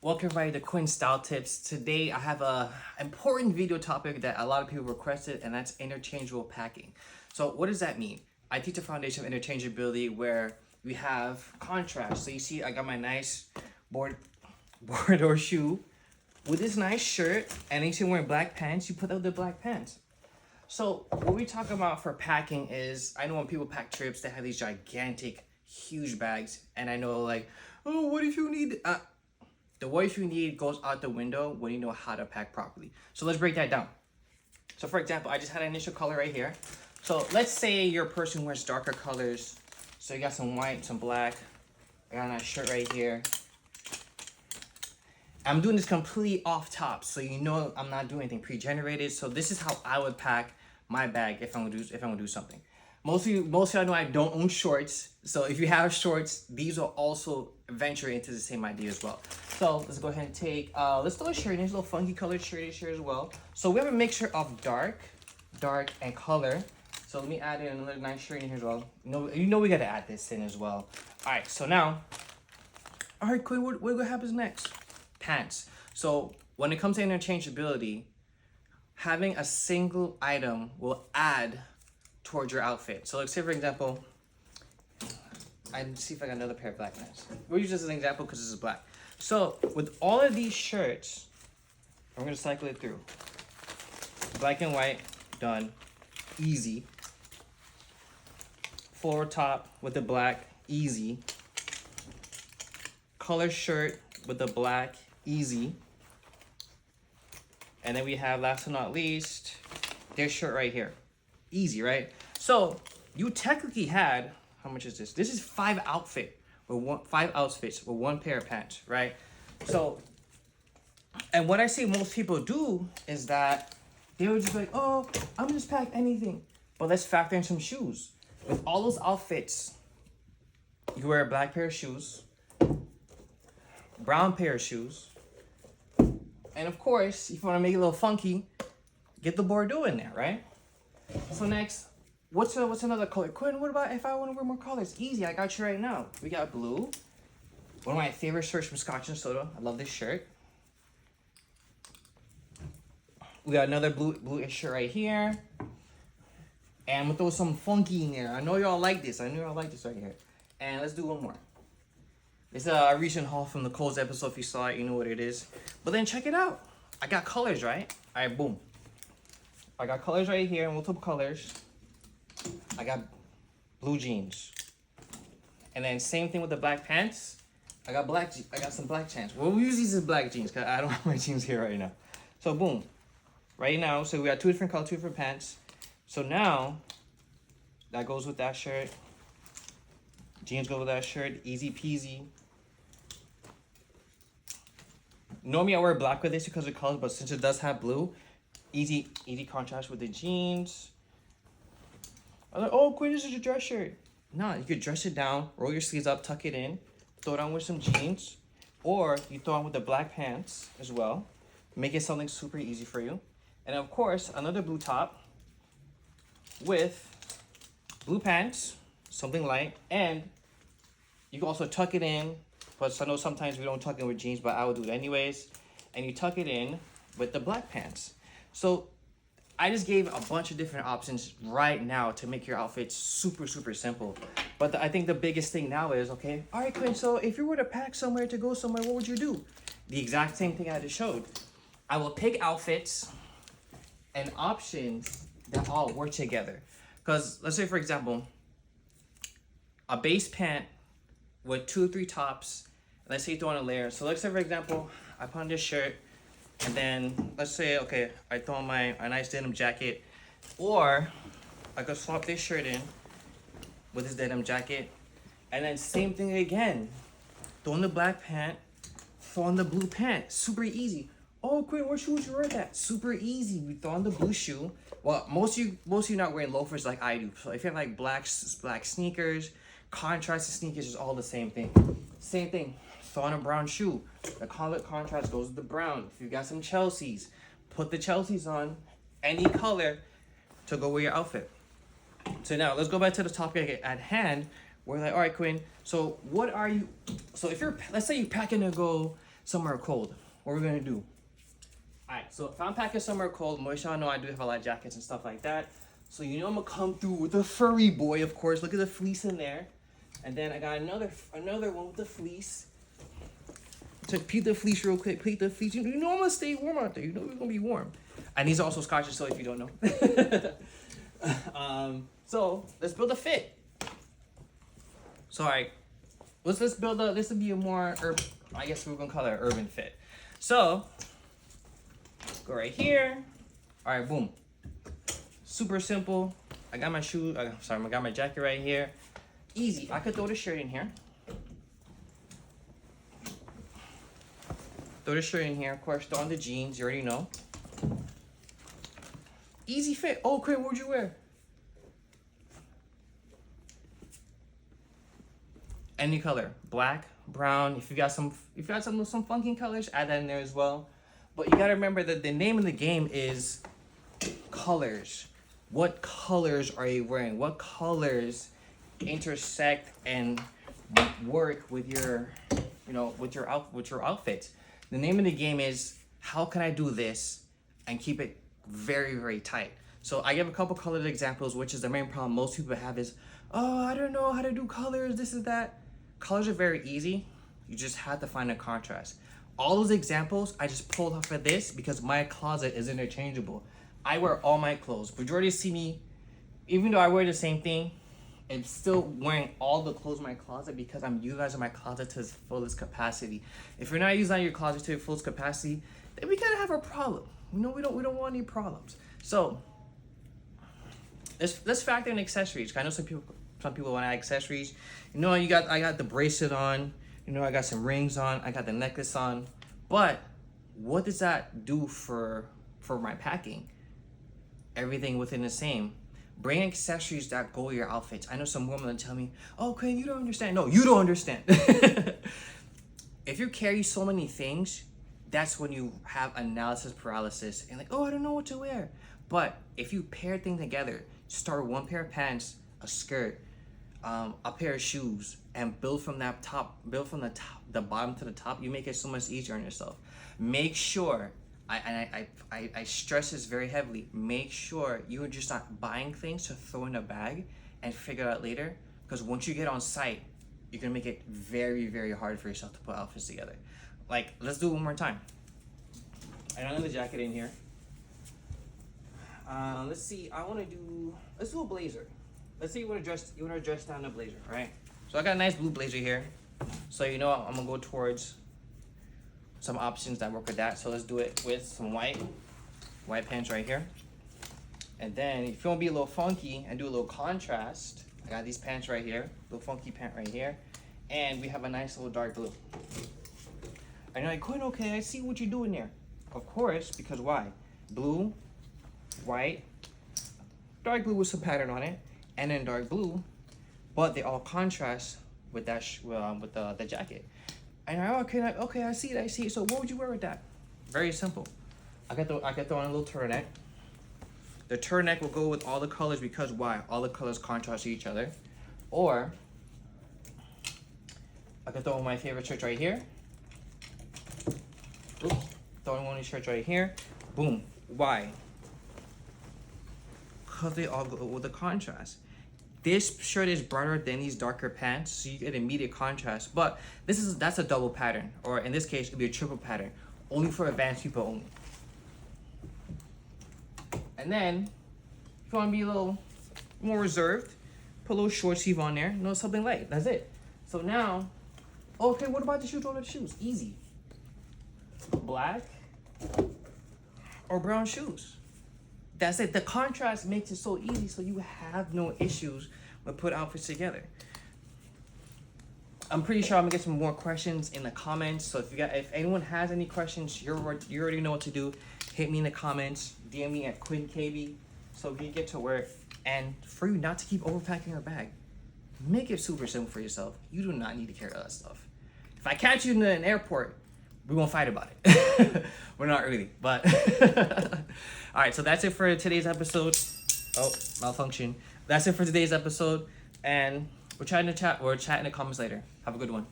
Welcome everybody to Quinn Style Tips. Today I have a important video topic that a lot of people requested, and that's interchangeable packing. So what does that mean? I teach a foundation of interchangeability where we have contrast. So you see I got my nice board or shoe with this nice shirt, and you see I'm wearing black pants, you put out the black pants. So what we talk about for packing is, I know when people pack trips, they have these gigantic, huge bags, and I know like, oh, what if you need, the what if you need goes out the window when you know how to pack properly. So let's break that down. So for example, I just had an initial color right here. So let's say you're a person who wears darker colors. So you got some white, some black. I got a nice shirt right here. I'm doing this completely off top, so you know I'm not doing anything pre-generated. So this is how I would pack my bag if I'm gonna do something. Most of y'all know I don't own shorts, so if you have shorts, these will also venture into the same idea as well. So let's go ahead and take, let's throw a shirt in, a little funky colored shirt here as well. So we have a mixture of dark, and color. So let me add in another nice shirt in here as well. You know we gotta add this in as well. All right, so now, all right, Quinn, what happens next? Pants. So when it comes to interchangeability, having a single item will add towards your outfit. So let's say, for example, I see if I got another pair of black pants. We'll use this as an example because this is black. So with all of these shirts, I'm gonna cycle it through. Black and white, done, easy. Floor top with the black, easy. Color shirt with the black, easy. And then we have, last but not least, this shirt right here. Easy, right? So you technically had, how much is this? This is five outfits with one pair of pants, right? So, and what I see most people do is that they were just like, oh, I'm just pack anything. But let's factor in some shoes. With all those outfits, you wear a black pair of shoes, brown pair of shoes, and of course, if you want to make it a little funky, get the Bordeaux in there, right? So next, what's another color? Quinn, what about if I want to wear more colors? Easy, I got you right now. We got blue. One of my favorite shirts from Scotch and Soda. I love this shirt. We got another bluish shirt right here. And we'll throw some funky in there. I know y'all like this. right here. And let's do one more. It's a recent haul from the Coles episode. If you saw it, you know what it is. But then check it out. I got colors, right? All right, boom. I got colors right here, multiple colors. I got blue jeans. And then same thing with the black pants. I got some black jeans. Well, we use these as black jeans because I don't have my jeans here right now. So boom. Right now, so we got two different colors, two different pants. So now, that goes with that shirt. Jeans go with that shirt, easy peasy. Normally I wear black with this because of colors, but since it does have blue, easy contrast with the jeans. I'm like, oh, Quinn, this is a dress shirt. No, you could dress it down, roll your sleeves up, tuck it in, throw it on with some jeans, or you throw on with the black pants as well. Make it something super easy for you. And of course, another blue top with blue pants, something light, and you can also tuck it in. But I know sometimes we don't tuck in with jeans, but I would do it anyways. And you tuck it in with the black pants. So I just gave a bunch of different options right now to make your outfit super, super simple. But I think the biggest thing now is, okay, all right, Quinn, so if you were to pack somewhere to go somewhere, what would you do? The exact same thing I just showed. I will pick outfits and options that all work together. Because let's say, for example, a base pant with 2 or 3 tops. Let's say you throw on a layer. So let's say, for example, I put on this shirt, and then let's say, okay, I throw on a nice denim jacket, or I could swap this shirt in with this denim jacket, and then same thing again. Throw on the black pant, throw on the blue pant. Super easy. Oh, Quinn, what shoe would you wear that? Super easy. We throw on the blue shoe. Well, most of you not wearing loafers like I do. So if you have like black sneakers, contrasted sneakers is all the same thing. Same thing. Throw on a brown shoe. The color contrast goes with the brown. If you got some Chelseas, put the Chelseas on any color to go with your outfit. So now let's go back to the topic at hand. We're like, all right, Quinn. So what are you? So if you're, let's say you're packing to go somewhere cold, what we're gonna do. Alright, so if I'm packing somewhere cold, most y'all know I do have a lot of jackets and stuff like that. So you know I'm gonna come through with the furry boy, of course. Look at the fleece in there. And then I got another one with the fleece. So peep the fleece real quick. Peep the fleece. You know I'm gonna stay warm out there. You know it's gonna be warm. And these are also Scotch and Soda if you don't know. So let's build a fit. So alright, let's build a. This would be a more I guess we're gonna call it an urban fit. So go right here. Alright, boom. Super simple. I got my shoe. I got my jacket right here. Easy. I could throw the shirt in here. Throw the shirt in here. Of course, throw on the jeans. You already know. Easy fit. Oh, Quinn, what'd you wear? Any color. Black, brown. If you got some funky colors, add that in there as well. But you gotta remember that the name of the game is colors. What colors are you wearing? What colors intersect and work with your, with your outfits? The name of the game is how can I do this and keep it very, very tight. So I give a couple colored examples, which is the main problem most people have is, oh, I don't know how to do colors, this is that. Colors are very easy. You just have to find a contrast. All those examples I just pulled off of this because my closet is interchangeable. I wear all my clothes. Majority see me, even though I wear the same thing, I'm still wearing all the clothes in my closet because I'm utilizing my closet to its fullest capacity. If you're not using your closet to your fullest capacity, then we gotta have a problem. We don't want any problems. So let's factor in accessories. I know some people want to add accessories. I got the bracelet on. I got some rings on. I got the necklace on. But what does that do for my packing? Everything within the same. Bring accessories that go with your outfits. I know some women that tell me, oh, Quinn, you don't understand. No, you don't understand. If you carry so many things, that's when you have analysis paralysis and like, oh, I don't know what to wear. But if you pair things together, start with one pair of pants, a skirt, a pair of shoes, and build from the bottom to the top, you make it so much easier on yourself. Make sure, I stress this very heavily, make sure you're just not buying things to throw in a bag and figure it out later, because once you get on site, you're gonna make it very, very hard for yourself to put outfits together. Like, let's do it one more time. I don't have the jacket in here. Let's see, let's do a blazer. Let's see, you wanna dress down a blazer, right? So I got a nice blue blazer here. So I'm gonna go towards some options that work with that. So let's do it with some white pants right here. And then if you wanna be a little funky and do a little contrast, I got these pants right here, little funky pant right here. And we have a nice little dark blue. And you're like, Quinn, okay, I see what you're doing there. Of course, because why? Blue, white, dark blue with some pattern on it, and then dark blue, but they all contrast with that with the jacket. And okay, I see it. So what would you wear with that? Very simple. I could throw on a little turtleneck. The turtleneck will go with all the colors because why? All the colors contrast to each other. Or I could throw on my favorite shirt right here. Oops. Throw on one of these shirts right here. Boom. Why? Because they all go with the contrast. This shirt is brighter than these darker pants, so you get immediate contrast. But that's a double pattern, or in this case, it'd be a triple pattern, only for advanced people only. And then, if you want to be a little more reserved, put a little short sleeve on there. Something light. That's it. So now, okay, what about the shoes? What about the shoes? Easy. Black or brown shoes. That's it. The contrast makes it so easy, so you have no issues with putting outfits together. I'm pretty sure I'm gonna get some more questions in the comments. So if anyone has any questions, you already know what to do. Hit me in the comments, DM me at Quinn KB, so we can get to work. And for you not to keep overpacking your bag, make it super simple for yourself. You do not need to carry all that stuff. If I catch you in an airport, we won't fight about it. We're not really, but all right. So that's it for today's episode. Oh, malfunction. That's it for today's episode, and we'll chat in the comments later. Have a good one.